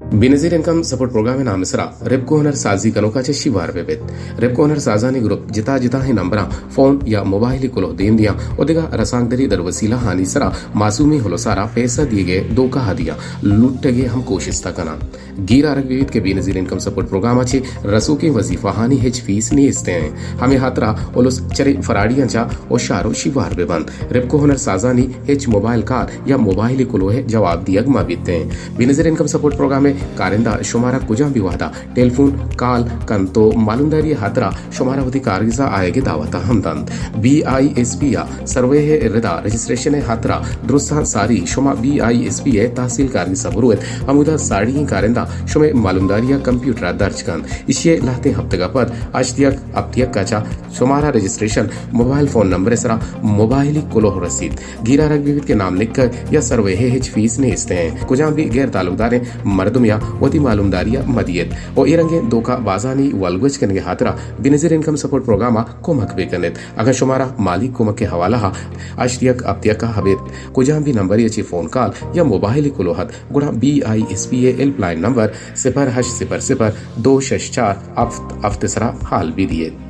Benazir income support programme नाम इसरा रेपको हनर साजी कनोकाचे शिवार बेबेत रेपको हनर साजानी ग्रुप जिता जिता ही नंबरा फोन या मोबाइल कुलो देन दिया ओदिगा रसांगदरी दर वसीला हानि सरा मासूमी होलो सारा पैसा दिए गए दो का हदिया लुट गए हम कोशिश कना गीर अरग विविध के बेनजीर इनकम सपोर्ट प्रोग्राम अच्छे रसू के वजीफा हानि हेच फीस नहीं इसते हैं हमें हातरा ओलोस चरे फराड़ियां चा और शारो शिवार बेबंद रेपको हनर साजानी हेच मोबाइल कार या मोबाइल कुलो है जवाब दिया मा बीतते हैं बेनजीर इनकम सपोर्ट प्रोग्राम में कारिंदा शुमारा कुजा भी वादा टेलीफोन कॉल कंतो मालूमदारी हातरा शुमारा वती कारगिजा आएगे दावता हमदंद BISP या सर्वे है रिदा रजिस्ट्रेशन है हातरा दुरुस्ता सारी शुमा BISP है तहसील कारगिजा बुरुत अमुदा साड़ी कारिंदा शुमे मालूमदारिया कंप्यूटर दर्ज कन इसे लाते हफ्तेगा पद अश्तियक अब्तियक काचा शुमारा रजिस्ट्रेशन मोबाइल फोन नंबर सरा मोबाइल कुलो रसीद गिरा रग विविध के नाम लिखकर या सर्वे है फीस ने इसते हैं कुजा भी गैर तालुकदार मर्दुम या वती मालूमदारिया मदियत और इरंगे दोका बाजानी वलगज कने हातरा बेनजीर इनकम सपोर्ट प्रोग्राम कोमक बेकनेत अगर शुमारा मालिक कोमक के हवाला हा अश्तियक अब्तियक का हबेत कुजा भी नंबर ये फोन कॉल या मोबाइल कुलोहत गुणा BISP हेल्पलाइन नंबर 0800264 अफ्तसरा हाल भी दिए।